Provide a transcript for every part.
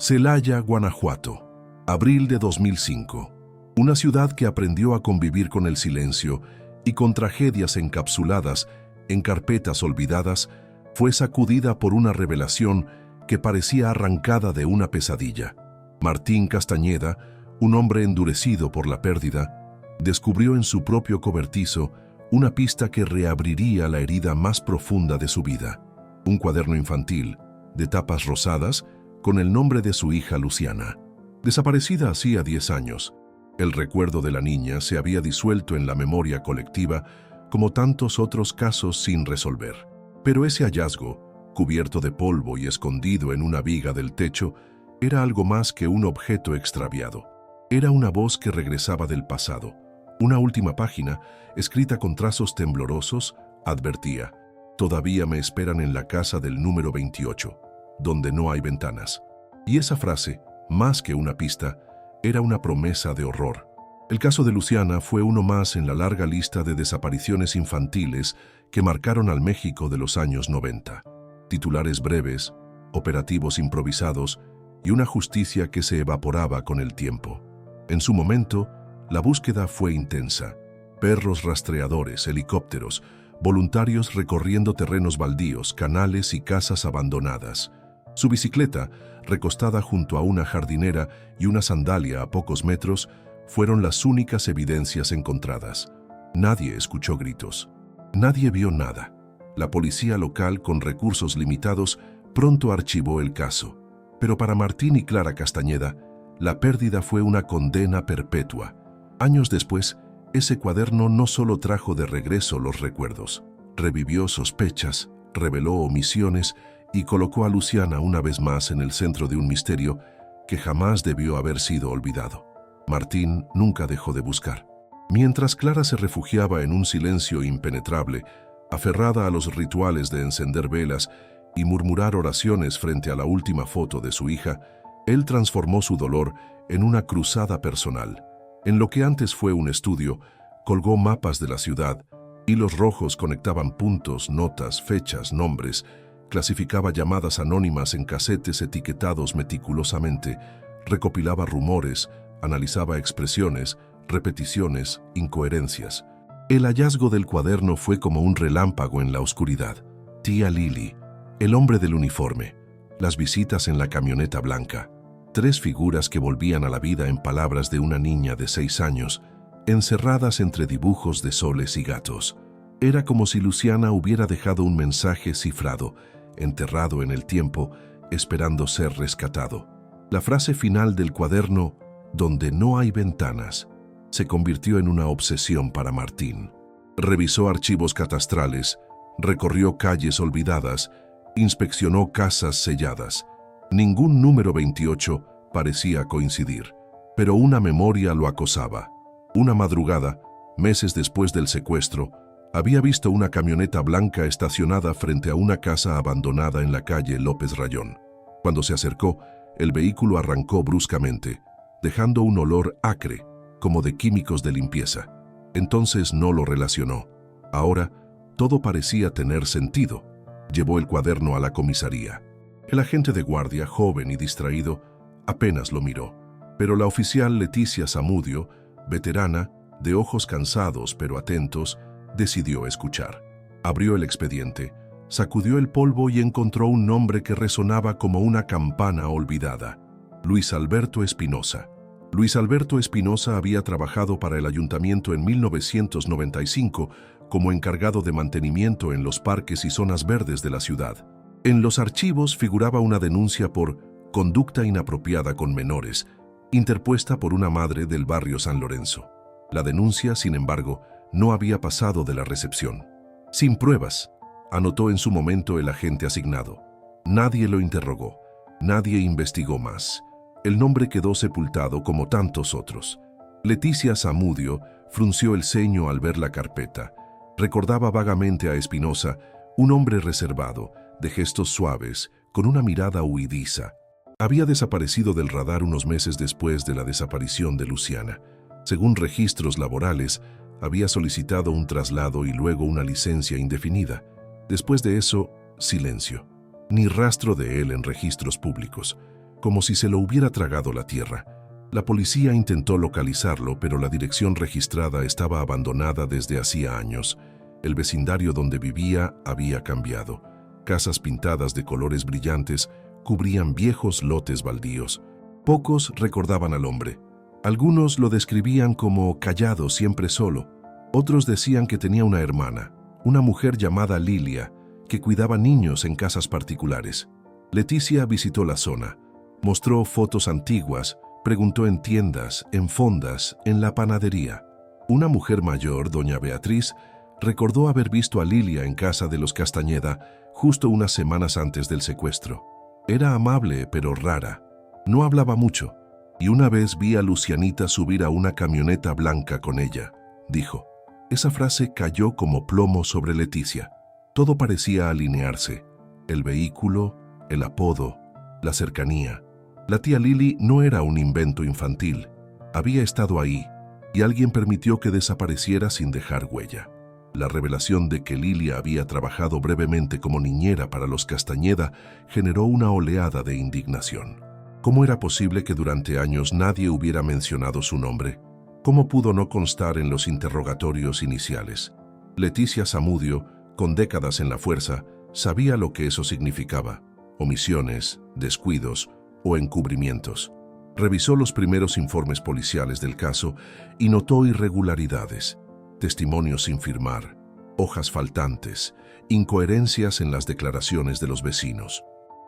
Celaya, Guanajuato, abril de 2005. Una ciudad que aprendió a convivir con el silencio y con tragedias encapsuladas en carpetas olvidadas, fue sacudida por una revelación que parecía arrancada de una pesadilla. Martín Castañeda, un hombre endurecido por la pérdida, descubrió en su propio cobertizo una pista que reabriría la herida más profunda de su vida. Un cuaderno infantil, de tapas rosadas, con el nombre de su hija Luciana. Desaparecida hacía 10 años, el recuerdo de la niña se había disuelto en la memoria colectiva como tantos otros casos sin resolver. Pero ese hallazgo, cubierto de polvo y escondido en una viga del techo, era algo más que un objeto extraviado. Era una voz que regresaba del pasado. Una última página, escrita con trazos temblorosos, advertía: «Todavía me esperan en la casa del número 28, donde no hay ventanas». Y esa frase, más que una pista, era una promesa de horror. El caso de Luciana fue uno más en la larga lista de desapariciones infantiles que marcaron al México de los años 90. Titulares breves, operativos improvisados y una justicia que se evaporaba con el tiempo. En su momento, la búsqueda fue intensa. Perros rastreadores, helicópteros, voluntarios recorriendo terrenos baldíos, canales y casas abandonadas. Su bicicleta, recostada junto a una jardinera y una sandalia a pocos metros, fueron las únicas evidencias encontradas. Nadie escuchó gritos. Nadie vio nada. La policía local, con recursos limitados, pronto archivó el caso. Pero para Martín y Clara Castañeda, la pérdida fue una condena perpetua. Años después, ese cuaderno no solo trajo de regreso los recuerdos, revivió sospechas, reveló omisiones y colocó a Luciana una vez más en el centro de un misterio que jamás debió haber sido olvidado. Martín nunca dejó de buscar. Mientras Clara se refugiaba en un silencio impenetrable, aferrada a los rituales de encender velas y murmurar oraciones frente a la última foto de su hija, él transformó su dolor en una cruzada personal. En lo que antes fue un estudio, colgó mapas de la ciudad, hilos rojos conectaban puntos, notas, fechas, nombres, clasificaba llamadas anónimas en casetes etiquetados meticulosamente, recopilaba rumores, analizaba expresiones, repeticiones, incoherencias. El hallazgo del cuaderno fue como un relámpago en la oscuridad. Tía Lili, el hombre del uniforme, las visitas en la camioneta blanca, 3 figuras que volvían a la vida en palabras de una niña de 6 años, encerradas entre dibujos de soles y gatos. Era como si Luciana hubiera dejado un mensaje cifrado, enterrado en el tiempo, esperando ser rescatado. La frase final del cuaderno, «donde no hay ventanas», se convirtió en una obsesión para Martín. Revisó archivos catastrales, recorrió calles olvidadas, inspeccionó casas selladas. Ningún número 28 parecía coincidir, pero una memoria lo acosaba. Una madrugada, meses después del secuestro, había visto una camioneta blanca estacionada frente a una casa abandonada en la calle López Rayón. Cuando se acercó, el vehículo arrancó bruscamente, dejando un olor acre, como de químicos de limpieza. Entonces no lo relacionó. Ahora, todo parecía tener sentido. Llevó el cuaderno a la comisaría. El agente de guardia, joven y distraído, apenas lo miró. Pero la oficial Leticia Zamudio, veterana, de ojos cansados pero atentos, decidió escuchar. Abrió el expediente, sacudió el polvo y encontró un nombre que resonaba como una campana olvidada: Luis Alberto Espinosa. Luis Alberto Espinosa había trabajado para el ayuntamiento en 1995 como encargado de mantenimiento en los parques y zonas verdes de la ciudad. En los archivos figuraba una denuncia por conducta inapropiada con menores, interpuesta por una madre del barrio San Lorenzo. La denuncia, sin embargo, no había pasado de la recepción. Sin pruebas, anotó en su momento el agente asignado. Nadie lo interrogó, nadie investigó más. El nombre quedó sepultado como tantos otros. Leticia Zamudio frunció el ceño al ver la carpeta. Recordaba vagamente a Espinosa, un hombre reservado, de gestos suaves, con una mirada huidiza. Había desaparecido del radar unos meses después de la desaparición de Luciana. Según registros laborales, había solicitado un traslado y luego una licencia indefinida. Después de eso, silencio. Ni rastro de él en registros públicos. como si se lo hubiera tragado la tierra. La policía intentó localizarlo, pero la dirección registrada estaba abandonada desde hacía años. El vecindario donde vivía había cambiado. Casas pintadas de colores brillantes cubrían viejos lotes baldíos. Pocos recordaban al hombre. Algunos lo describían como callado, siempre solo. Otros decían que tenía una hermana, una mujer llamada Lilia, que cuidaba niños en casas particulares. Leticia visitó la zona, mostró fotos antiguas, preguntó en tiendas, en fondas, en la panadería. Una mujer mayor, doña Beatriz, recordó haber visto a Lilia en casa de los Castañeda justo unas semanas antes del secuestro. Era amable, pero rara. No hablaba mucho. Y una vez vi a Lucianita subir a una camioneta blanca con ella, dijo. Esa frase cayó como plomo sobre Leticia. Todo parecía alinearse. El vehículo, el apodo, la cercanía. La tía Lili no era un invento infantil. Había estado ahí, y alguien permitió que desapareciera sin dejar huella. La revelación de que Lilia había trabajado brevemente como niñera para los Castañeda generó una oleada de indignación. ¿Cómo era posible que durante años nadie hubiera mencionado su nombre? ¿Cómo pudo no constar en los interrogatorios iniciales? Leticia Zamudio, con décadas en la fuerza, sabía lo que eso significaba: omisiones, descuidos o encubrimientos. Revisó los primeros informes policiales del caso y notó irregularidades, testimonios sin firmar, hojas faltantes, incoherencias en las declaraciones de los vecinos.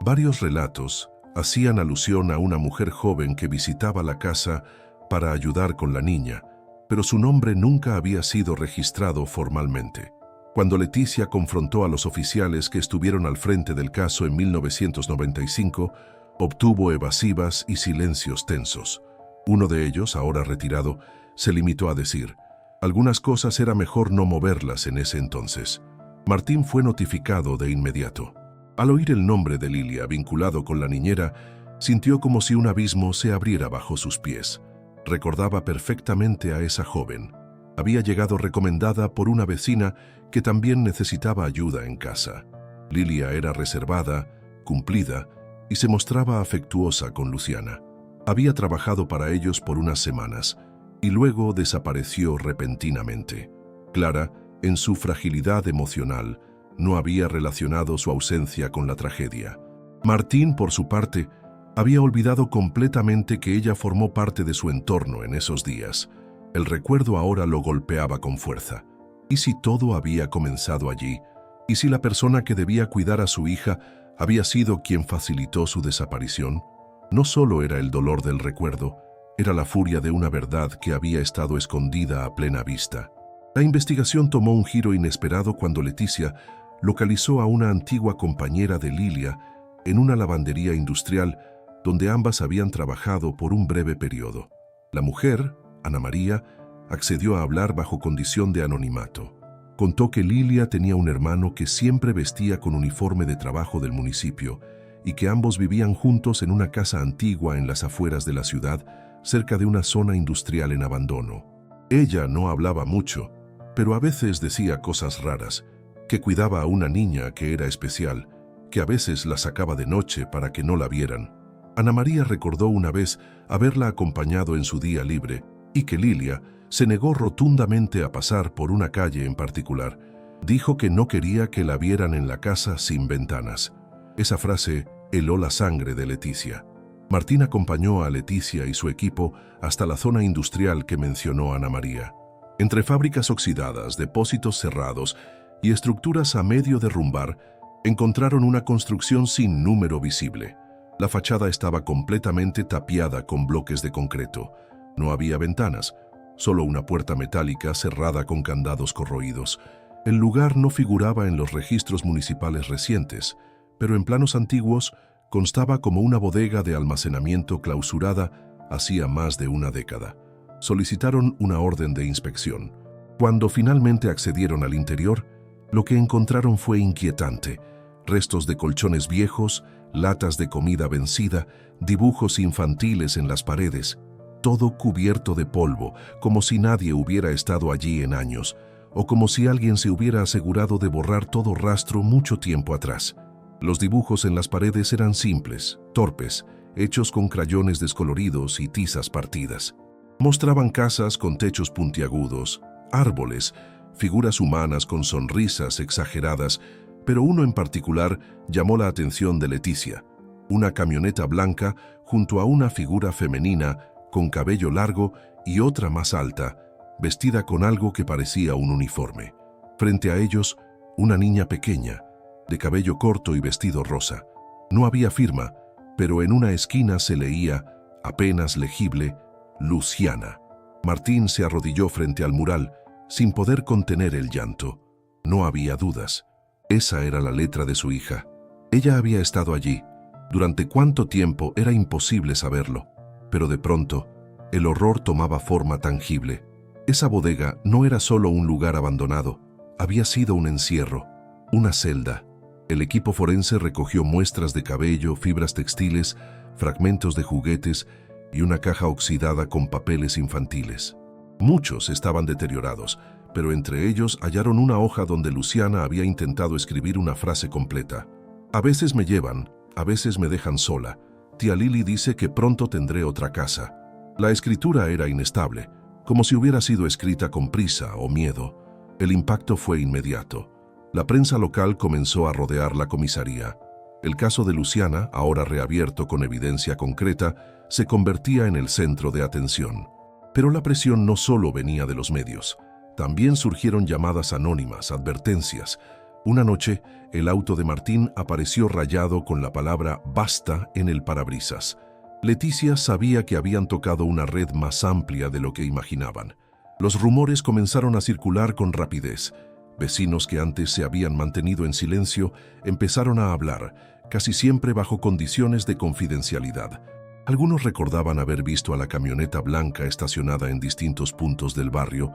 Varios relatos hacían alusión a una mujer joven que visitaba la casa para ayudar con la niña, pero su nombre nunca había sido registrado formalmente. Cuando Leticia confrontó a los oficiales que estuvieron al frente del caso en 1995, obtuvo evasivas y silencios tensos. Uno de ellos, ahora retirado, se limitó a decir: algunas cosas era mejor no moverlas en ese entonces. Martín fue notificado de inmediato. Al oír el nombre de Lilia vinculado con la niñera, sintió como si un abismo se abriera bajo sus pies. Recordaba perfectamente a esa joven. Había llegado recomendada por una vecina que también necesitaba ayuda en casa. Lilia era reservada, cumplida, y se mostraba afectuosa con Luciana. Había trabajado para ellos por unas semanas, y luego desapareció repentinamente. Clara, en su fragilidad emocional, no había relacionado su ausencia con la tragedia. Martín, por su parte, había olvidado completamente que ella formó parte de su entorno en esos días. El recuerdo ahora lo golpeaba con fuerza. ¿Y si todo había comenzado allí? ¿Y si la persona que debía cuidar a su hija había sido quien facilitó su desaparición? No solo era el dolor del recuerdo, era la furia de una verdad que había estado escondida a plena vista. La investigación tomó un giro inesperado cuando Leticia localizó a una antigua compañera de Lilia en una lavandería industrial donde ambas habían trabajado por un breve periodo. La mujer, Ana María, accedió a hablar bajo condición de anonimato. Contó que Lilia tenía un hermano que siempre vestía con uniforme de trabajo del municipio y que ambos vivían juntos en una casa antigua en las afueras de la ciudad, cerca de una zona industrial en abandono. Ella no hablaba mucho, pero a veces decía cosas raras, que cuidaba a una niña que era especial, que a veces la sacaba de noche para que no la vieran. Ana María recordó una vez haberla acompañado en su día libre y que Lilia se negó rotundamente a pasar por una calle en particular. Dijo que no quería que la vieran en la casa sin ventanas. Esa frase heló la sangre de Leticia. Martín acompañó a Leticia y su equipo hasta la zona industrial que mencionó Ana María. Entre fábricas oxidadas, depósitos cerrados y estructuras a medio derrumbar, encontraron una construcción sin número visible. La fachada estaba completamente tapiada con bloques de concreto. No había ventanas, solo una puerta metálica cerrada con candados corroídos. El lugar no figuraba en los registros municipales recientes, pero en planos antiguos constaba como una bodega de almacenamiento clausurada hacía más de una década. Solicitaron una orden de inspección. Cuando finalmente accedieron al interior, lo que encontraron fue inquietante. Restos de colchones viejos, latas de comida vencida, dibujos infantiles en las paredes, todo cubierto de polvo, como si nadie hubiera estado allí en años, o como si alguien se hubiera asegurado de borrar todo rastro mucho tiempo atrás. Los dibujos en las paredes eran simples, torpes, hechos con crayones descoloridos y tizas partidas. Mostraban casas con techos puntiagudos, árboles, figuras humanas con sonrisas exageradas, pero uno en particular llamó la atención de Leticia: una camioneta blanca junto a una figura femenina con cabello largo y otra más alta, vestida con algo que parecía un uniforme. Frente a ellos, una niña pequeña, de cabello corto y vestido rosa. No había firma, pero en una esquina se leía, apenas legible, Luciana. Martín se arrodilló frente al mural, sin poder contener el llanto. No había dudas. Esa era la letra de su hija. Ella había estado allí. Durante cuánto tiempo era imposible saberlo, pero de pronto, el horror tomaba forma tangible. Esa bodega no era solo un lugar abandonado, había sido un encierro, una celda. El equipo forense recogió muestras de cabello, fibras textiles, fragmentos de juguetes y una caja oxidada con papeles infantiles. Muchos estaban deteriorados, pero entre ellos hallaron una hoja donde Luciana había intentado escribir una frase completa. A veces me llevan, a veces me dejan sola. Tía Lili dice que pronto tendré otra casa. La escritura era inestable, como si hubiera sido escrita con prisa o miedo. El impacto fue inmediato. La prensa local comenzó a rodear la comisaría. El caso de Luciana, ahora reabierto con evidencia concreta, se convertía en el centro de atención. Pero la presión no solo venía de los medios. También surgieron llamadas anónimas, advertencias. Una noche, el auto de Martín apareció rayado con la palabra «basta» en el parabrisas. Leticia sabía que habían tocado una red más amplia de lo que imaginaban. Los rumores comenzaron a circular con rapidez. Vecinos que antes se habían mantenido en silencio empezaron a hablar, casi siempre bajo condiciones de confidencialidad. Algunos recordaban haber visto a la camioneta blanca estacionada en distintos puntos del barrio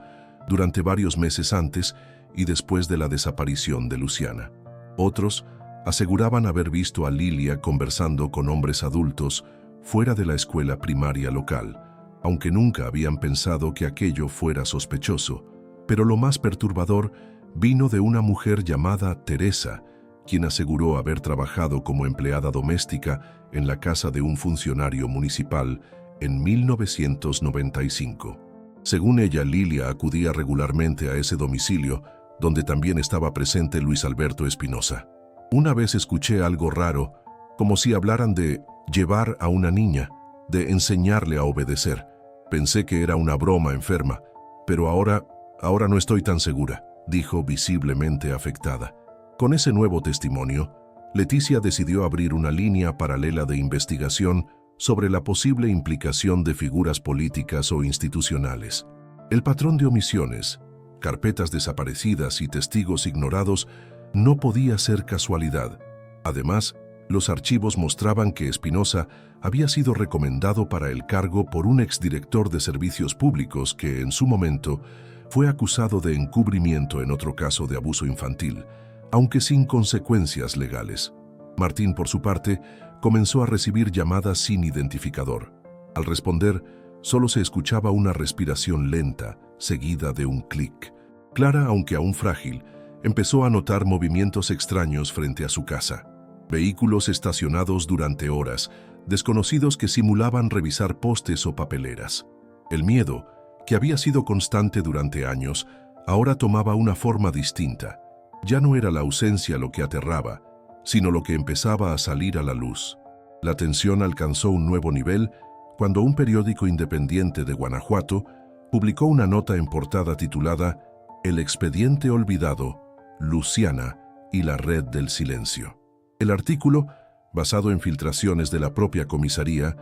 durante varios meses antes y después de la desaparición de Luciana. Otros aseguraban haber visto a Lilia conversando con hombres adultos fuera de la escuela primaria local, aunque nunca habían pensado que aquello fuera sospechoso. Pero lo más perturbador vino de una mujer llamada Teresa, quien aseguró haber trabajado como empleada doméstica en la casa de un funcionario municipal en 1995. Según ella, Lilia acudía regularmente a ese domicilio, donde también estaba presente Luis Alberto Espinosa. Una vez escuché algo raro, como si hablaran de llevar a una niña, de enseñarle a obedecer. Pensé que era una broma enferma, pero ahora no estoy tan segura, dijo visiblemente afectada. Con ese nuevo testimonio, Leticia decidió abrir una línea paralela de investigación sobre la posible implicación de figuras políticas o institucionales. El patrón de omisiones, carpetas desaparecidas y testigos ignorados no podía ser casualidad. Además, los archivos mostraban que Espinosa había sido recomendado para el cargo por un exdirector de servicios públicos que, en su momento, fue acusado de encubrimiento en otro caso de abuso infantil, aunque sin consecuencias legales. Martín, por su parte, comenzó a recibir llamadas sin identificador. Al responder, solo se escuchaba una respiración lenta, seguida de un clic. Clara, aunque aún frágil, empezó a notar movimientos extraños frente a su casa. Vehículos estacionados durante horas, desconocidos que simulaban revisar postes o papeleras. El miedo, que había sido constante durante años, ahora tomaba una forma distinta. Ya no era la ausencia lo que aterraba, sino lo que empezaba a salir a la luz. La tensión alcanzó un nuevo nivel cuando un periódico independiente de Guanajuato publicó una nota en portada titulada «El expediente olvidado, Luciana y la red del silencio». El artículo, basado en filtraciones de la propia comisaría,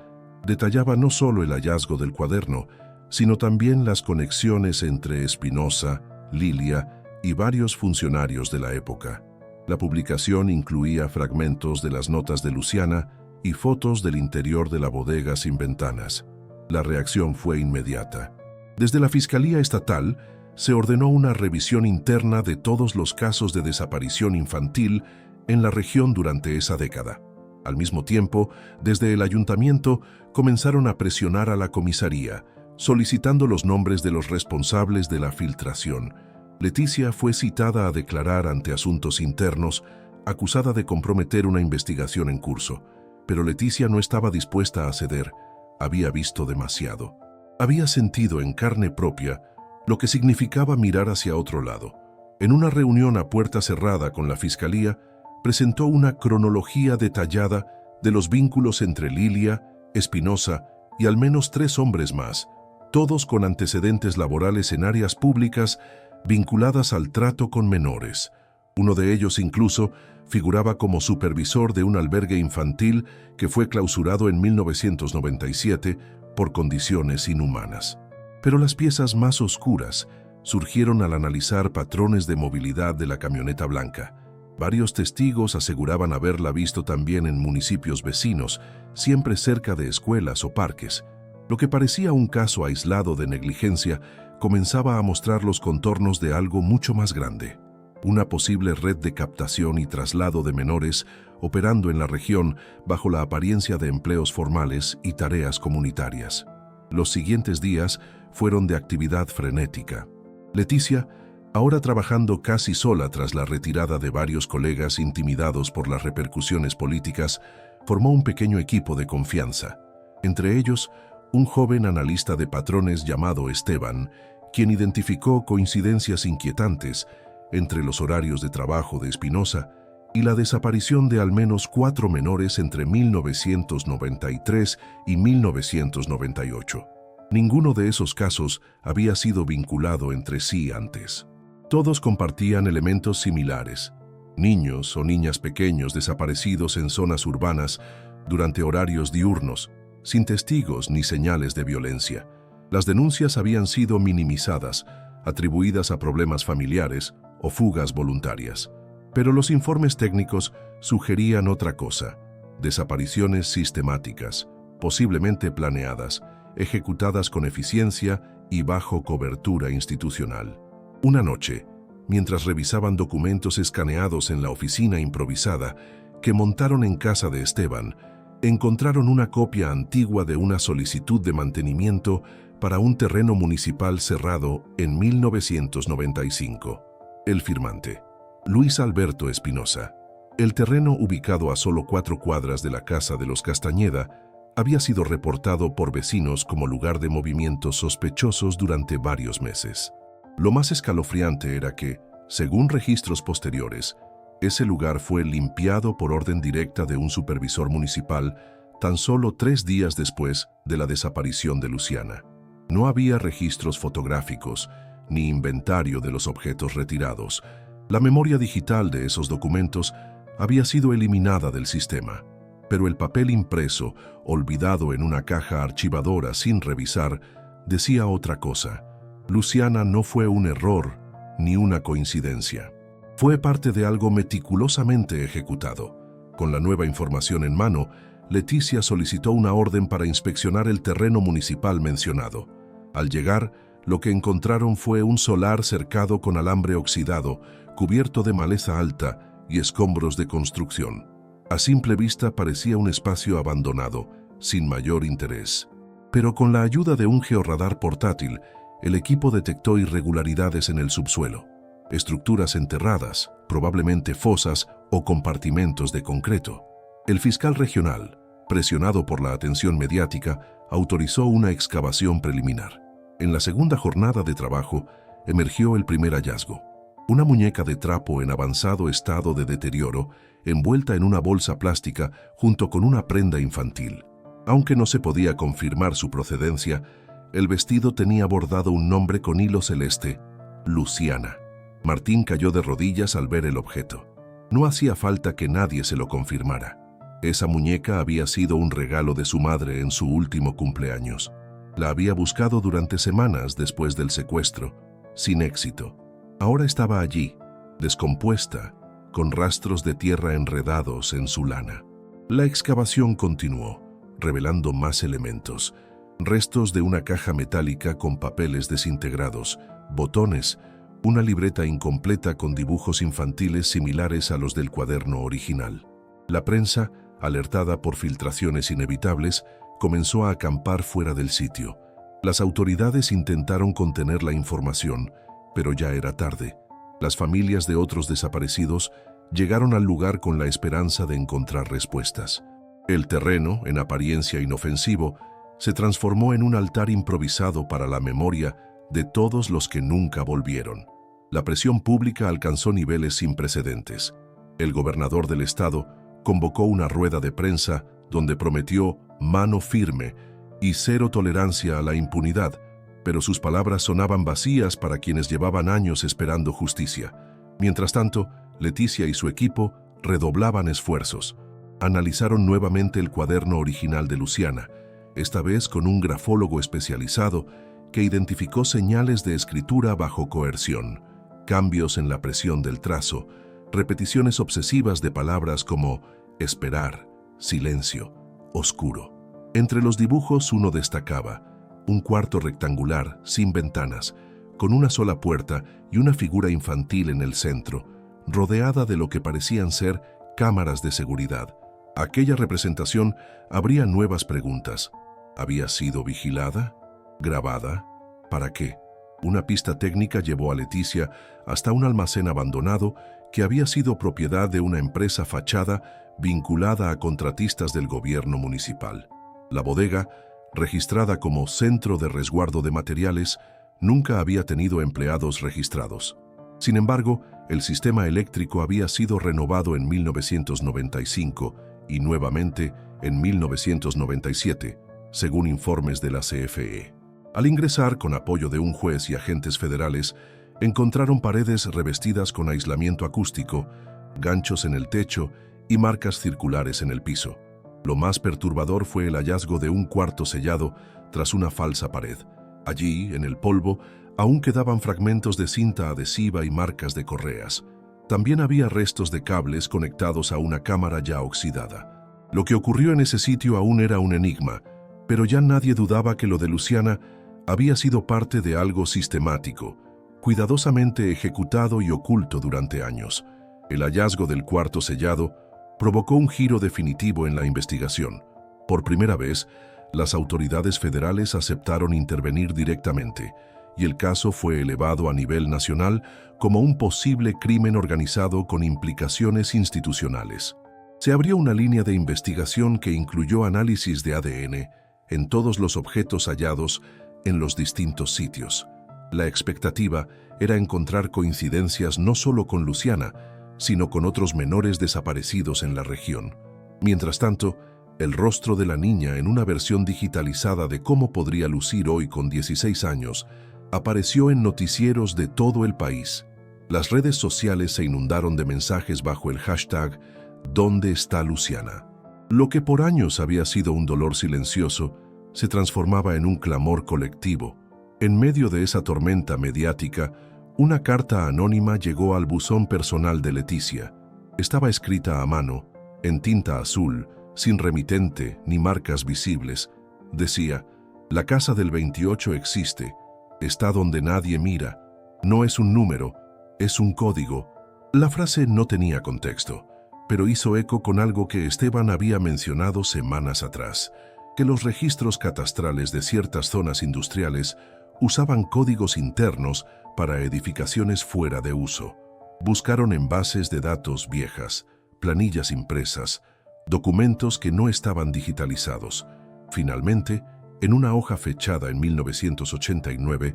detallaba no solo el hallazgo del cuaderno, sino también las conexiones entre Espinosa, Lilia y varios funcionarios de la época. La publicación incluía fragmentos de las notas de Luciana y fotos del interior de la bodega sin ventanas. La reacción fue inmediata. Desde la Fiscalía Estatal se ordenó una revisión interna de todos los casos de desaparición infantil en la región durante esa década. Al mismo tiempo, desde el ayuntamiento comenzaron a presionar a la comisaría, solicitando los nombres de los responsables de la filtración. Leticia fue citada a declarar ante Asuntos Internos, acusada de comprometer una investigación en curso. Pero Leticia no estaba dispuesta a ceder. Había visto demasiado. Había sentido en carne propia lo que significaba mirar hacia otro lado. En una reunión a puerta cerrada con la Fiscalía, presentó una cronología detallada de los vínculos entre Lilia, Espinosa y al menos 3 hombres más, todos con antecedentes laborales en áreas públicas vinculadas al trato con menores. Uno de ellos incluso figuraba como supervisor de un albergue infantil que fue clausurado en 1997 por condiciones inhumanas. Pero las piezas más oscuras surgieron al analizar patrones de movilidad de la camioneta blanca. Varios testigos aseguraban haberla visto también en municipios vecinos, siempre cerca de escuelas o parques. Lo que parecía un caso aislado de negligencia comenzaba a mostrar los contornos de algo mucho más grande. Una posible red de captación y traslado de menores operando en la región bajo la apariencia de empleos formales y tareas comunitarias. Los siguientes días fueron de actividad frenética. Leticia, ahora trabajando casi sola tras la retirada de varios colegas intimidados por las repercusiones políticas, formó un pequeño equipo de confianza. Entre ellos, un joven analista de patrones llamado Esteban, quien identificó coincidencias inquietantes entre los horarios de trabajo de Espinosa y la desaparición de al menos 4 menores entre 1993 y 1998. Ninguno de esos casos había sido vinculado entre sí antes. Todos compartían elementos similares: niños o niñas pequeños desaparecidos en zonas urbanas durante horarios diurnos, sin testigos ni señales de violencia. Las denuncias habían sido minimizadas, atribuidas a problemas familiares o fugas voluntarias. Pero los informes técnicos sugerían otra cosa: desapariciones sistemáticas, posiblemente planeadas, ejecutadas con eficiencia y bajo cobertura institucional. Una noche, mientras revisaban documentos escaneados en la oficina improvisada que montaron en casa de Esteban, encontraron una copia antigua de una solicitud de mantenimiento para un terreno municipal cerrado en 1995. El firmante: Luis Alberto Espinosa. El terreno, ubicado a solo 4 cuadras de la casa de los Castañeda, había sido reportado por vecinos como lugar de movimientos sospechosos durante varios meses. Lo más escalofriante era que, según registros posteriores, ese lugar fue limpiado por orden directa de un supervisor municipal tan solo 3 días después de la desaparición de Luciana. No había registros fotográficos ni inventario de los objetos retirados. La memoria digital de esos documentos había sido eliminada del sistema, pero el papel impreso, olvidado en una caja archivadora sin revisar, decía otra cosa. Luciana no fue un error ni una coincidencia. Fue parte de algo meticulosamente ejecutado. Con la nueva información en mano, Leticia solicitó una orden para inspeccionar el terreno municipal mencionado. Al llegar, lo que encontraron fue un solar cercado con alambre oxidado, cubierto de maleza alta y escombros de construcción. A simple vista parecía un espacio abandonado, sin mayor interés. Pero con la ayuda de un georradar portátil, el equipo detectó irregularidades en el subsuelo. Estructuras enterradas, probablemente fosas o compartimentos de concreto. El fiscal regional, presionado por la atención mediática, autorizó una excavación preliminar. En la segunda jornada de trabajo, emergió el primer hallazgo: una muñeca de trapo en avanzado estado de deterioro, envuelta en una bolsa plástica junto con una prenda infantil. Aunque no se podía confirmar su procedencia, el vestido tenía bordado un nombre con hilo celeste: Luciana. Martín cayó de rodillas al ver el objeto. No hacía falta que nadie se lo confirmara. Esa muñeca había sido un regalo de su madre en su último cumpleaños. La había buscado durante semanas después del secuestro, sin éxito. Ahora estaba allí, descompuesta, con rastros de tierra enredados en su lana. La excavación continuó, revelando más elementos: restos de una caja metálica con papeles desintegrados, botones, una libreta incompleta con dibujos infantiles similares a los del cuaderno original. La prensa, alertada por filtraciones inevitables, comenzó a acampar fuera del sitio. Las autoridades intentaron contener la información, pero ya era tarde. Las familias de otros desaparecidos llegaron al lugar con la esperanza de encontrar respuestas. El terreno, en apariencia inofensivo, se transformó en un altar improvisado para la memoria de todos los que nunca volvieron. La presión pública alcanzó niveles sin precedentes. El gobernador del estado convocó una rueda de prensa donde prometió mano firme y cero tolerancia a la impunidad, pero sus palabras sonaban vacías para quienes llevaban años esperando justicia. Mientras tanto, Leticia y su equipo redoblaban esfuerzos. Analizaron nuevamente el cuaderno original de Luciana, esta vez con un grafólogo especializado que identificó señales de escritura bajo coerción, cambios en la presión del trazo, repeticiones obsesivas de palabras como esperar, silencio, oscuro. Entre los dibujos uno destacaba: un cuarto rectangular, sin ventanas, con una sola puerta y una figura infantil en el centro, rodeada de lo que parecían ser cámaras de seguridad. Aquella representación abría nuevas preguntas. ¿Había sido vigilada? ¿Grabada? ¿Para qué? Una pista técnica llevó a Leticia hasta un almacén abandonado que había sido propiedad de una empresa fachada vinculada a contratistas del gobierno municipal. La bodega, registrada como Centro de Resguardo de Materiales, nunca había tenido empleados registrados. Sin embargo, el sistema eléctrico había sido renovado en 1995 y nuevamente en 1997, según informes de la CFE. Al ingresar, con apoyo de un juez y agentes federales, encontraron paredes revestidas con aislamiento acústico, ganchos en el techo y marcas circulares en el piso. Lo más perturbador fue el hallazgo de un cuarto sellado tras una falsa pared. Allí, en el polvo, aún quedaban fragmentos de cinta adhesiva y marcas de correas. También había restos de cables conectados a una cámara ya oxidada. Lo que ocurrió en ese sitio aún era un enigma, pero ya nadie dudaba que lo de Luciana había sido parte de algo sistemático, cuidadosamente ejecutado y oculto durante años. El hallazgo del cuarto sellado provocó un giro definitivo en la investigación. Por primera vez, las autoridades federales aceptaron intervenir directamente, y el caso fue elevado a nivel nacional como un posible crimen organizado con implicaciones institucionales. Se abrió una línea de investigación que incluyó análisis de ADN en todos los objetos hallados en los distintos sitios. La expectativa era encontrar coincidencias no solo con Luciana, sino con otros menores desaparecidos en la región. Mientras tanto, el rostro de la niña en una versión digitalizada de cómo podría lucir hoy con 16 años apareció en noticieros de todo el país. Las redes sociales se inundaron de mensajes bajo el hashtag ¿Dónde está Luciana? Lo que por años había sido un dolor silencioso se transformaba en un clamor colectivo. En medio de esa tormenta mediática, una carta anónima llegó al buzón personal de Leticia. Estaba escrita a mano, en tinta azul, sin remitente ni marcas visibles. Decía: la casa del 28 existe, está donde nadie mira, no es un número, es un código. La frase no tenía contexto, pero hizo eco con algo que Esteban había mencionado semanas atrás, que los registros catastrales de ciertas zonas industriales usaban códigos internos para edificaciones fuera de uso. Buscaron en bases de datos viejas, planillas impresas, documentos que no estaban digitalizados. Finalmente, en una hoja fechada en 1989,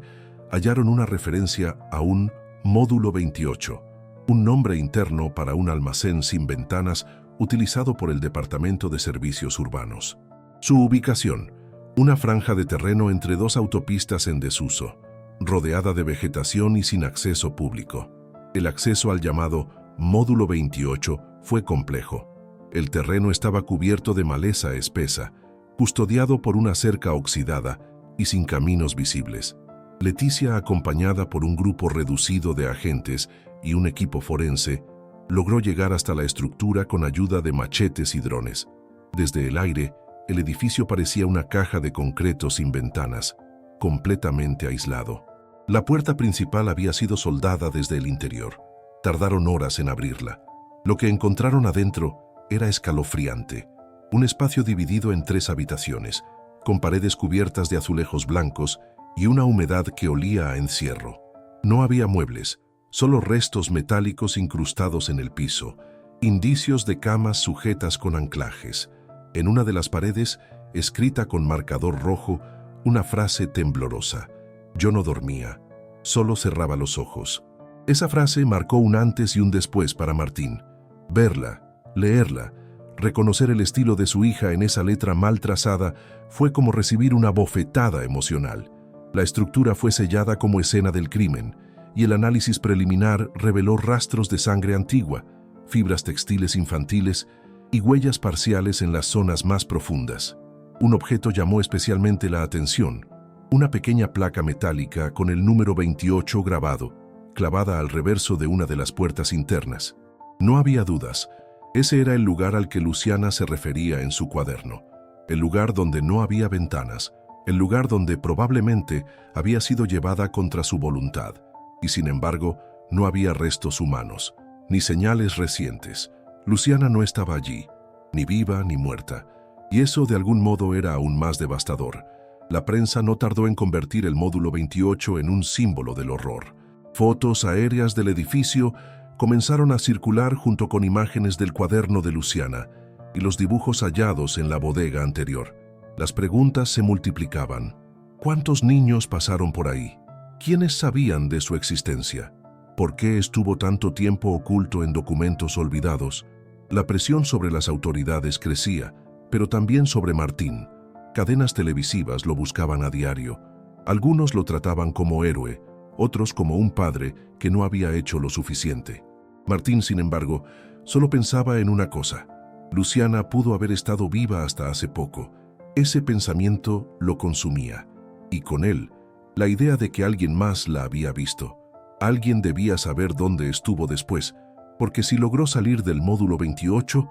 hallaron una referencia a un módulo 28, un nombre interno para un almacén sin ventanas utilizado por el Departamento de Servicios Urbanos. Su ubicación: una franja de terreno entre dos autopistas en desuso, rodeada de vegetación y sin acceso público. El acceso al llamado módulo 28 fue complejo. El terreno estaba cubierto de maleza espesa, custodiado por una cerca oxidada y sin caminos visibles. Leticia, acompañada por un grupo reducido de agentes y un equipo forense, logró llegar hasta la estructura con ayuda de machetes y drones. Desde el aire, el edificio parecía una caja de concreto sin ventanas, completamente aislado. La puerta principal había sido soldada desde el interior. Tardaron horas en abrirla. Lo que encontraron adentro era escalofriante. Un espacio dividido en 3 habitaciones, con paredes cubiertas de azulejos blancos y una humedad que olía a encierro. No había muebles, solo restos metálicos incrustados en el piso, indicios de camas sujetas con anclajes. En una de las paredes, escrita con marcador rojo, una frase temblorosa. Yo no dormía, solo cerraba los ojos. Esa frase marcó un antes y un después para Martín. Verla, leerla, reconocer el estilo de su hija en esa letra mal trazada fue como recibir una bofetada emocional. La estructura fue sellada como escena del crimen, y el análisis preliminar reveló rastros de sangre antigua, fibras textiles infantiles y huellas parciales en las zonas más profundas. Un objeto llamó especialmente la atención: una pequeña placa metálica con el número 28 grabado, clavada al reverso de una de las puertas internas. No había dudas, ese era el lugar al que Luciana se refería en su cuaderno, el lugar donde no había ventanas, el lugar donde probablemente había sido llevada contra su voluntad, y sin embargo no había restos humanos, ni señales recientes. Luciana no estaba allí, ni viva ni muerta, y eso de algún modo era aún más devastador. La prensa no tardó en convertir el módulo 28 en un símbolo del horror. Fotos aéreas del edificio comenzaron a circular junto con imágenes del cuaderno de Luciana y los dibujos hallados en la bodega anterior. Las preguntas se multiplicaban. ¿Cuántos niños pasaron por ahí? ¿Quiénes sabían de su existencia? ¿Por qué estuvo tanto tiempo oculto en documentos olvidados? La presión sobre las autoridades crecía, pero también sobre Martín. Cadenas televisivas lo buscaban a diario. Algunos lo trataban como héroe, otros como un padre que no había hecho lo suficiente. Martín, sin embargo, solo pensaba en una cosa: Luciana pudo haber estado viva hasta hace poco. Ese pensamiento lo consumía, y con él, la idea de que alguien más la había visto. Alguien debía saber dónde estuvo después, porque si logró salir del módulo 28,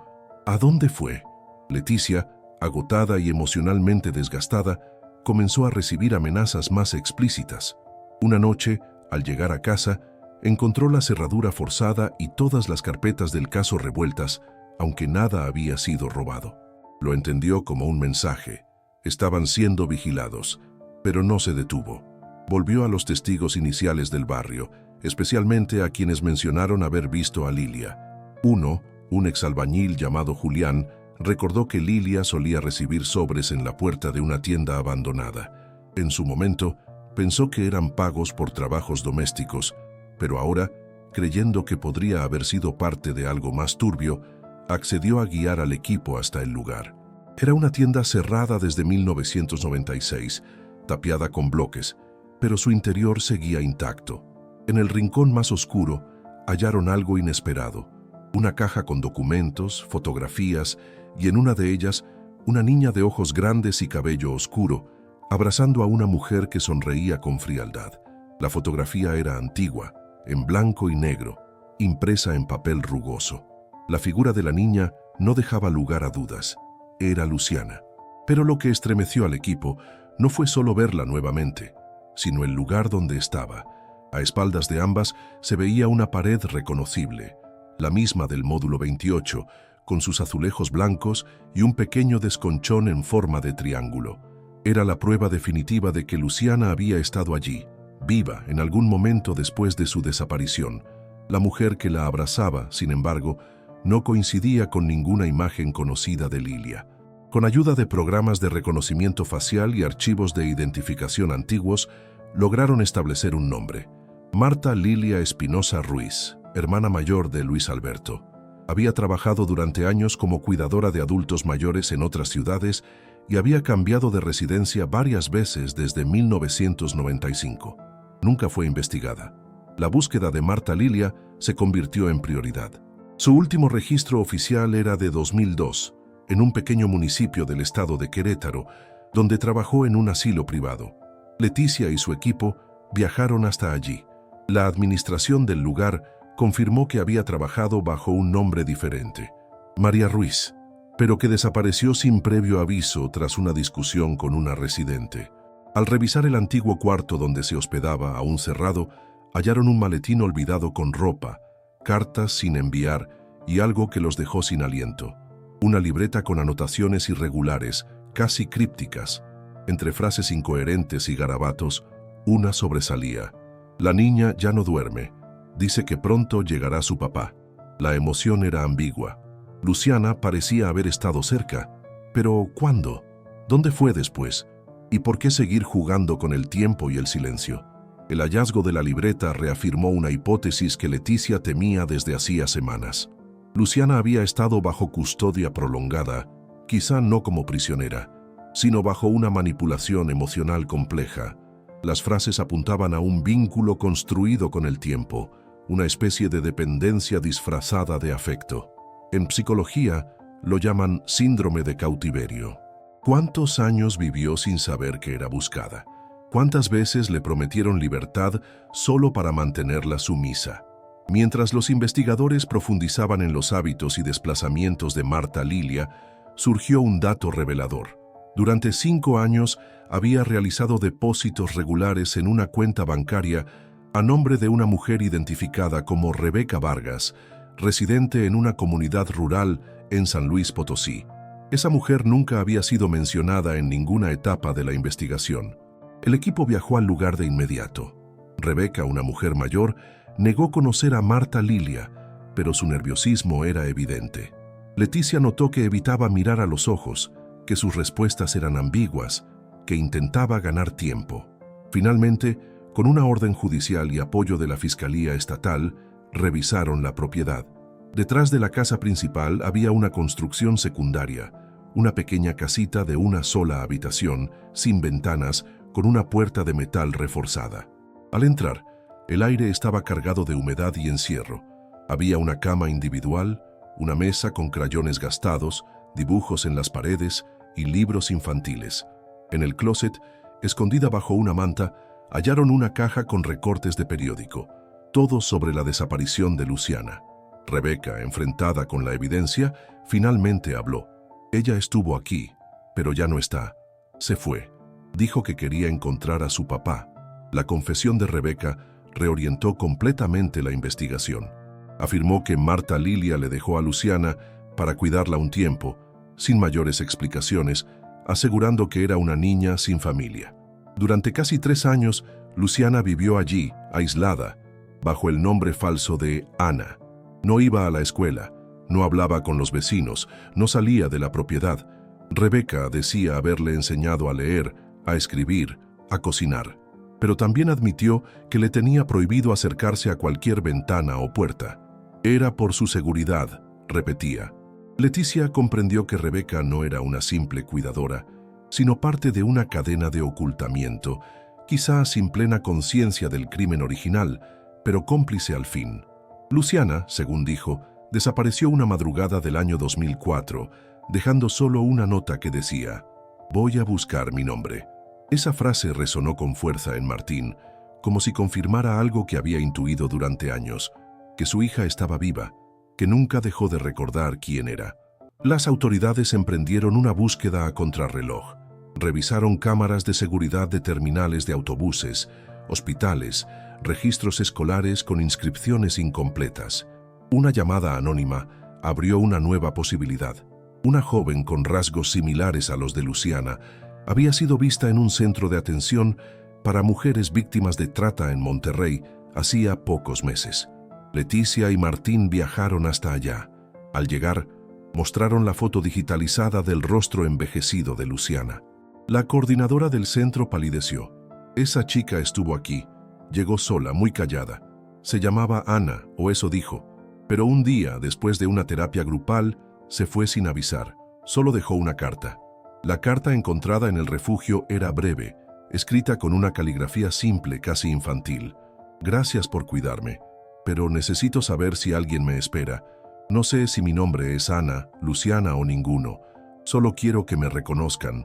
¿a dónde fue? Leticia, agotada y emocionalmente desgastada, comenzó a recibir amenazas más explícitas. Una noche, al llegar a casa, encontró la cerradura forzada y todas las carpetas del caso revueltas, aunque nada había sido robado. Lo entendió como un mensaje. Estaban siendo vigilados, pero no se detuvo. Volvió a los testigos iniciales del barrio, especialmente a quienes mencionaron haber visto a Lilia. Uno, un exalbañil llamado Julián, recordó que Lilia solía recibir sobres en la puerta de una tienda abandonada. En su momento, pensó que eran pagos por trabajos domésticos, pero ahora, creyendo que podría haber sido parte de algo más turbio, accedió a guiar al equipo hasta el lugar. Era una tienda cerrada desde 1996, tapiada con bloques, pero su interior seguía intacto. En el rincón más oscuro, hallaron algo inesperado: una caja con documentos, fotografías, y en una de ellas, una niña de ojos grandes y cabello oscuro, abrazando a una mujer que sonreía con frialdad. La fotografía era antigua, en blanco y negro, impresa en papel rugoso. La figura de la niña no dejaba lugar a dudas. Era Luciana. Pero lo que estremeció al equipo no fue solo verla nuevamente, sino el lugar donde estaba. A espaldas de ambas se veía una pared reconocible, la misma del módulo 28, con sus azulejos blancos y un pequeño desconchón en forma de triángulo. Era la prueba definitiva de que Luciana había estado allí, viva en algún momento después de su desaparición. La mujer que la abrazaba, sin embargo, no coincidía con ninguna imagen conocida de Lilia. Con ayuda de programas de reconocimiento facial y archivos de identificación antiguos, lograron establecer un nombre: Marta Lilia Espinosa Ruiz, hermana mayor de Luis Alberto. Había trabajado durante años como cuidadora de adultos mayores en otras ciudades y había cambiado de residencia varias veces desde 1995. Nunca fue investigada. La búsqueda de Marta Lilia se convirtió en prioridad. Su último registro oficial era de 2002, en un pequeño municipio del estado de Querétaro, donde trabajó en un asilo privado. Leticia y su equipo viajaron hasta allí. La administración del lugar confirmó que había trabajado bajo un nombre diferente, María Ruiz, pero que desapareció sin previo aviso tras una discusión con una residente. Al revisar el antiguo cuarto donde se hospedaba, aún cerrado, hallaron un maletín olvidado con ropa, cartas sin enviar y algo que los dejó sin aliento. Una libreta con anotaciones irregulares, casi crípticas. Entre frases incoherentes y garabatos, una sobresalía: la niña ya no duerme. Dice que pronto llegará su papá. La emoción era ambigua. Luciana parecía haber estado cerca, Pero, ¿cuándo? ¿Dónde fue después? ¿Y por qué seguir jugando con el tiempo y el silencio? El hallazgo de la libreta reafirmó una hipótesis que Leticia temía desde hacía semanas. Luciana había estado bajo custodia prolongada, quizá no como prisionera, sino bajo una manipulación emocional compleja. Las frases apuntaban a un vínculo construido con el tiempo, una especie de dependencia disfrazada de afecto. En psicología lo llaman síndrome de cautiverio. ¿Cuántos años vivió sin saber que era buscada? ¿Cuántas veces le prometieron libertad solo para mantenerla sumisa? Mientras los investigadores profundizaban en los hábitos y desplazamientos de Marta Lilia, surgió un dato revelador. Durante 5 años había realizado depósitos regulares en una cuenta bancaria a nombre de una mujer identificada como Rebeca Vargas, residente en una comunidad rural en San Luis Potosí. Esa mujer nunca había sido mencionada en ninguna etapa de la investigación. El equipo viajó al lugar de inmediato. Rebeca, una mujer mayor, negó conocer a Marta Lilia, pero su nerviosismo era evidente. Leticia notó que evitaba mirar a los ojos, que sus respuestas eran ambiguas, que intentaba ganar tiempo. Finalmente, con una orden judicial y apoyo de la Fiscalía Estatal, revisaron la propiedad. Detrás de la casa principal había una construcción secundaria, una pequeña casita de una sola habitación, sin ventanas, con una puerta de metal reforzada. Al entrar, el aire estaba cargado de humedad y encierro. Había una cama individual, una mesa con crayones gastados, dibujos en las paredes y libros infantiles. En el closet, escondida bajo una manta, hallaron una caja con recortes de periódico, todo sobre la desaparición de Luciana. Rebeca, enfrentada con la evidencia, finalmente habló. Ella estuvo aquí, pero ya no está. Se fue. Dijo que quería encontrar a su papá. La confesión de Rebeca reorientó completamente la investigación. Afirmó que Marta Lilia le dejó a Luciana para cuidarla un tiempo, sin mayores explicaciones, asegurando que era una niña sin familia. Durante casi 3 años, Luciana vivió allí, aislada, bajo el nombre falso de Ana. No iba a la escuela, no hablaba con los vecinos, no salía de la propiedad. Rebeca decía haberle enseñado a leer, a escribir, a cocinar, pero también admitió que le tenía prohibido acercarse a cualquier ventana o puerta. Era por su seguridad, repetía. Leticia comprendió que Rebeca no era una simple cuidadora, sino parte de una cadena de ocultamiento, quizás sin plena conciencia del crimen original, pero cómplice al fin. Luciana, según dijo, desapareció una madrugada del año 2004, dejando solo una nota que decía: «Voy a buscar mi nombre». Esa frase resonó con fuerza en Martín, como si confirmara algo que había intuido durante años, que su hija estaba viva, que nunca dejó de recordar quién era. Las autoridades emprendieron una búsqueda a contrarreloj. Revisaron cámaras de seguridad de terminales de autobuses, hospitales, registros escolares con inscripciones incompletas. Una llamada anónima abrió una nueva posibilidad. Una joven con rasgos similares a los de Luciana había sido vista en un centro de atención para mujeres víctimas de trata en Monterrey hacía pocos meses. Leticia y Martín viajaron hasta allá. Al llegar, mostraron la foto digitalizada del rostro envejecido de Luciana. La coordinadora del centro palideció. Esa chica estuvo aquí. Llegó sola, muy callada. Se llamaba Ana, o eso dijo. Pero un día, después de una terapia grupal, se fue sin avisar. Solo dejó una carta. La carta encontrada en el refugio era breve, escrita con una caligrafía simple, casi infantil. «Gracias por cuidarme, pero necesito saber si alguien me espera. No sé si mi nombre es Ana, Luciana o ninguno. Solo quiero que me reconozcan».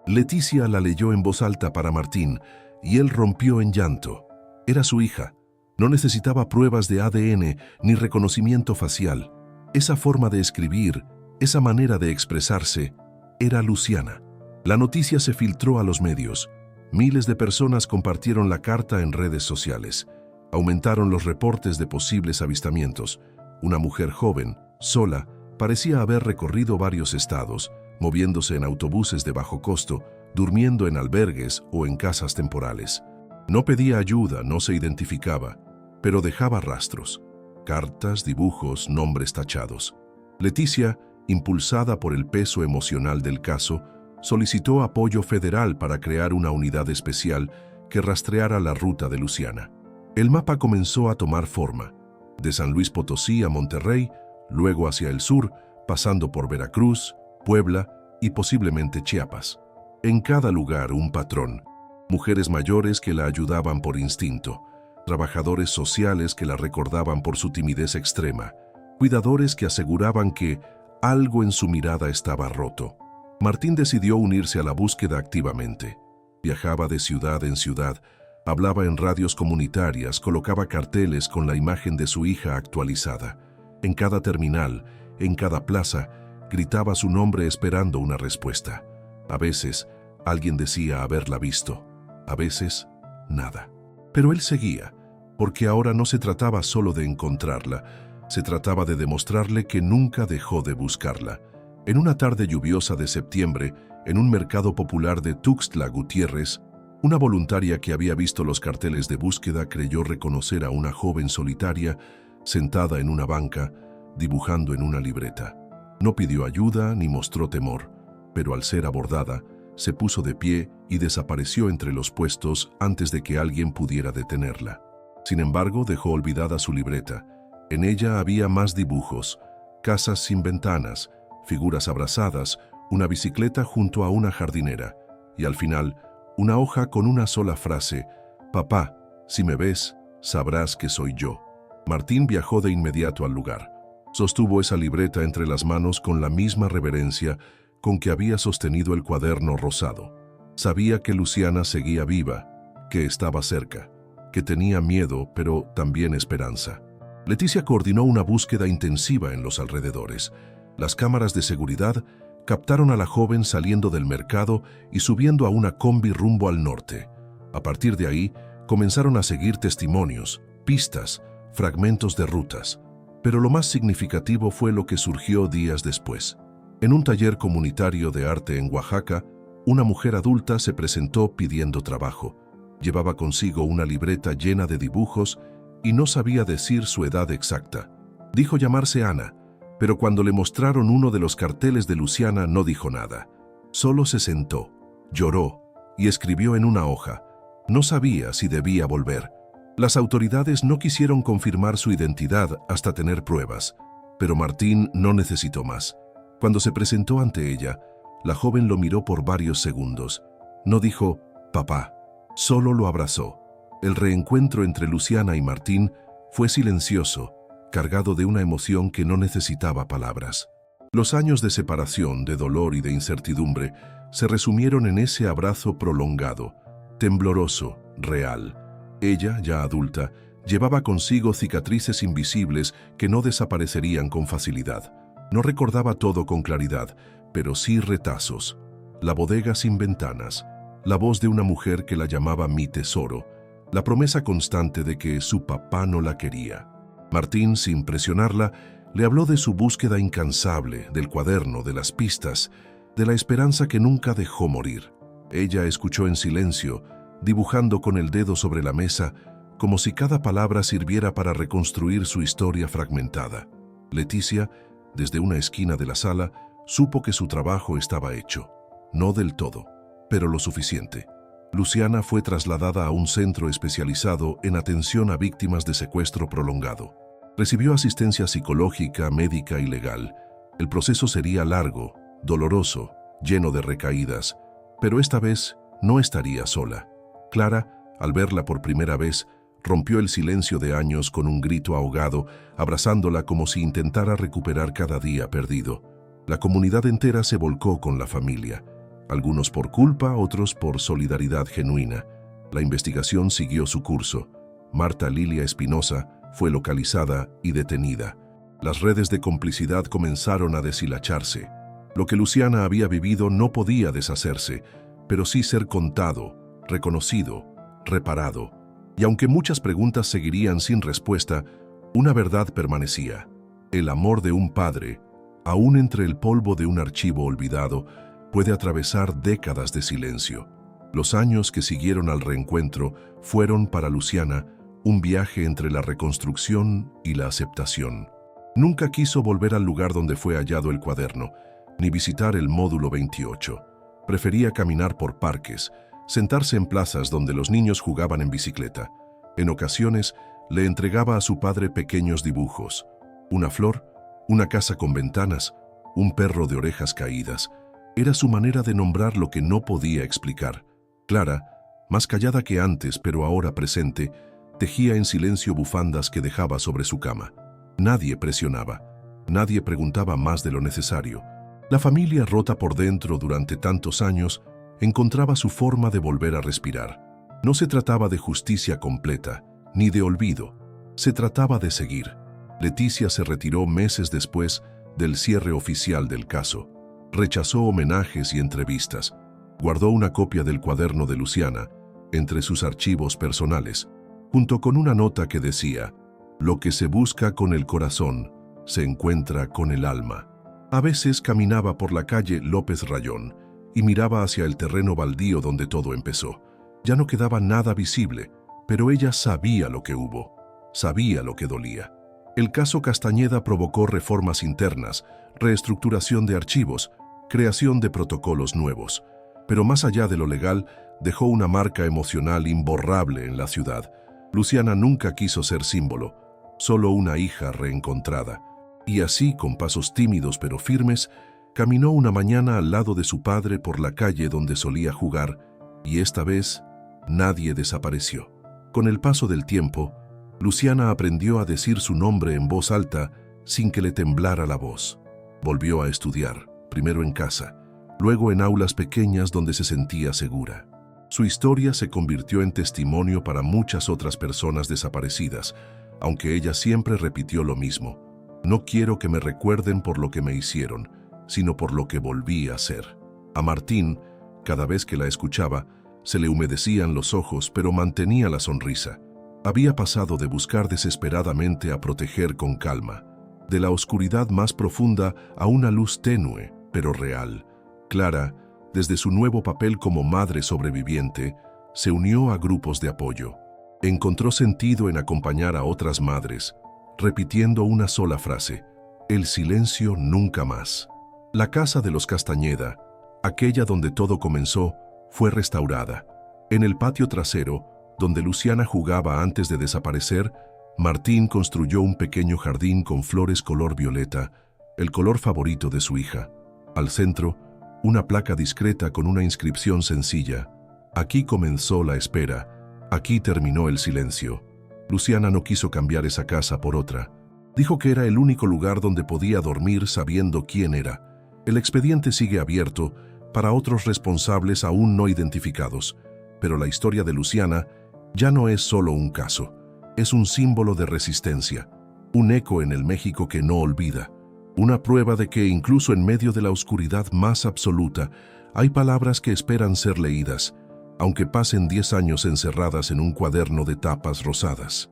Leticia la leyó en voz alta para Martín, y él rompió en llanto. Era su hija. No necesitaba pruebas de ADN ni reconocimiento facial. Esa forma de escribir, esa manera de expresarse, era Luciana. La noticia se filtró a los medios. Miles de personas compartieron la carta en redes sociales. Aumentaron los reportes de posibles avistamientos. Una mujer joven, sola, parecía haber recorrido varios estados, moviéndose en autobuses de bajo costo, durmiendo en albergues o en casas temporales. No pedía ayuda, no se identificaba, pero dejaba rastros. Cartas, dibujos, nombres tachados. Leticia impulsada por el peso emocional del caso, solicitó apoyo federal para crear una unidad especial que rastreara la ruta de Luciana. El mapa comenzó a tomar forma, de San Luis Potosí a Monterrey, luego hacia el sur, pasando por Veracruz, Puebla y posiblemente Chiapas. En cada lugar un patrón: mujeres mayores que la ayudaban por instinto, trabajadores sociales que la recordaban por su timidez extrema, cuidadores que aseguraban que algo en su mirada estaba roto. Martín decidió unirse a la búsqueda activamente. Viajaba de ciudad en ciudad, hablaba en radios comunitarias, colocaba carteles con la imagen de su hija actualizada. En cada terminal, en cada plaza, gritaba su nombre esperando una respuesta. A veces, alguien decía haberla visto. A veces, nada. Pero él seguía, porque ahora no se trataba solo de encontrarla, se trataba de demostrarle que nunca dejó de buscarla. En una tarde lluviosa de septiembre, en un mercado popular de Tuxtla Gutiérrez, una voluntaria que había visto los carteles de búsqueda creyó reconocer a una joven solitaria sentada en una banca, dibujando en una libreta. No pidió ayuda ni mostró temor, pero al ser abordada, se puso de pie y desapareció entre los puestos antes de que alguien pudiera detenerla. Sin embargo, dejó olvidada su libreta. En ella había más dibujos: casas sin ventanas, figuras abrazadas, una bicicleta junto a una jardinera, y al final, una hoja con una sola frase: «Papá, si me ves, sabrás que soy yo». Martín viajó de inmediato al lugar. Sostuvo esa libreta entre las manos con la misma reverencia con que había sostenido el cuaderno rosado. Sabía que Luciana seguía viva, que estaba cerca, que tenía miedo, pero también esperanza. Leticia coordinó una búsqueda intensiva en los alrededores. Las cámaras de seguridad captaron a la joven saliendo del mercado y subiendo a una combi rumbo al norte. A partir de ahí, comenzaron a seguir testimonios, pistas, fragmentos de rutas. Pero lo más significativo fue lo que surgió días después. En un taller comunitario de arte en Oaxaca, una mujer adulta se presentó pidiendo trabajo. Llevaba consigo una libreta llena de dibujos y no sabía decir su edad exacta. Dijo llamarse Ana, pero cuando le mostraron uno de los carteles de Luciana no dijo nada. Solo se sentó, lloró y escribió en una hoja. No sabía si debía volver. Las autoridades no quisieron confirmar su identidad hasta tener pruebas, pero Martín no necesitó más. Cuando se presentó ante ella, la joven lo miró por varios segundos. No dijo «papá», solo lo abrazó. El reencuentro entre Luciana y Martín fue silencioso, cargado de una emoción que no necesitaba palabras. Los años de separación, de dolor y de incertidumbre se resumieron en ese abrazo prolongado, tembloroso, real. Ella, ya adulta, llevaba consigo cicatrices invisibles que no desaparecerían con facilidad. No recordaba todo con claridad, pero sí retazos. La bodega sin ventanas, la voz de una mujer que la llamaba mi tesoro, la promesa constante de que su papá no la quería. Martín, sin presionarla, le habló de su búsqueda incansable, del cuaderno, de las pistas, de la esperanza que nunca dejó morir. Ella escuchó en silencio, dibujando con el dedo sobre la mesa, como si cada palabra sirviera para reconstruir su historia fragmentada. Leticia, desde una esquina de la sala, supo que su trabajo estaba hecho. No del todo, pero lo suficiente. Luciana fue trasladada a un centro especializado en atención a víctimas de secuestro prolongado. Recibió asistencia psicológica, médica y legal. El proceso sería largo, doloroso, lleno de recaídas, pero esta vez no estaría sola. Clara, al verla por primera vez, rompió el silencio de años con un grito ahogado, abrazándola como si intentara recuperar cada día perdido. La comunidad entera se volcó con la familia. Algunos por culpa, otros por solidaridad genuina. La investigación siguió su curso. Marta Lilia Espinosa fue localizada y detenida. Las redes de complicidad comenzaron a deshilacharse. Lo que Luciana había vivido no podía deshacerse, pero sí ser contado, reconocido, reparado. Y aunque muchas preguntas seguirían sin respuesta, una verdad permanecía. El amor de un padre, aún entre el polvo de un archivo olvidado, puede atravesar décadas de silencio. Los años que siguieron al reencuentro fueron para Luciana un viaje entre la reconstrucción y la aceptación. Nunca quiso volver al lugar donde fue hallado el cuaderno, ni visitar el módulo 28. Prefería caminar por parques, sentarse en plazas donde los niños jugaban en bicicleta. En ocasiones, le entregaba a su padre pequeños dibujos. Una flor, una casa con ventanas, un perro de orejas caídas. Era su manera de nombrar lo que no podía explicar. Clara, más callada que antes, pero ahora presente, tejía en silencio bufandas que dejaba sobre su cama. Nadie presionaba, nadie preguntaba más de lo necesario. La familia, rota por dentro durante tantos años, encontraba su forma de volver a respirar. No se trataba de justicia completa, ni de olvido. Se trataba de seguir. Leticia se retiró meses después del cierre oficial del caso. Rechazó homenajes y entrevistas. Guardó una copia del cuaderno de Luciana entre sus archivos personales, junto con una nota que decía: «Lo que se busca con el corazón, se encuentra con el alma». A veces caminaba por la calle López Rayón y miraba hacia el terreno baldío donde todo empezó. Ya no quedaba nada visible, pero ella sabía lo que hubo, sabía lo que dolía. El caso Castañeda provocó reformas internas, reestructuración de archivos, creación de protocolos nuevos. Pero más allá de lo legal, dejó una marca emocional imborrable en la ciudad. Luciana nunca quiso ser símbolo, solo una hija reencontrada. Y así, con pasos tímidos pero firmes, caminó una mañana al lado de su padre por la calle donde solía jugar, y esta vez nadie desapareció. Con el paso del tiempo, Luciana aprendió a decir su nombre en voz alta sin que le temblara la voz. Volvió a estudiar, primero en casa, luego en aulas pequeñas donde se sentía segura. Su historia se convirtió en testimonio para muchas otras personas desaparecidas, aunque ella siempre repitió lo mismo: «No quiero que me recuerden por lo que me hicieron, sino por lo que volví a ser». A Martín, cada vez que la escuchaba, se le humedecían los ojos, pero mantenía la sonrisa. Había pasado de buscar desesperadamente a proteger con calma, de la oscuridad más profunda a una luz tenue, pero real. Clara, desde su nuevo papel como madre sobreviviente, se unió a grupos de apoyo. Encontró sentido en acompañar a otras madres, repitiendo una sola frase: «El silencio nunca más». La casa de los Castañeda, aquella donde todo comenzó, fue restaurada. En el patio trasero, donde Luciana jugaba antes de desaparecer, Martín construyó un pequeño jardín con flores color violeta, el color favorito de su hija. Al centro, una placa discreta con una inscripción sencilla: «Aquí comenzó la espera, aquí terminó el silencio». Luciana no quiso cambiar esa casa por otra. Dijo que era el único lugar donde podía dormir sabiendo quién era. El expediente sigue abierto para otros responsables aún no identificados, pero la historia de Luciana ya no es solo un caso, es un símbolo de resistencia, un eco en el México que no olvida, una prueba de que incluso en medio de la oscuridad más absoluta hay palabras que esperan ser leídas, aunque pasen 10 años encerradas en un cuaderno de tapas rosadas.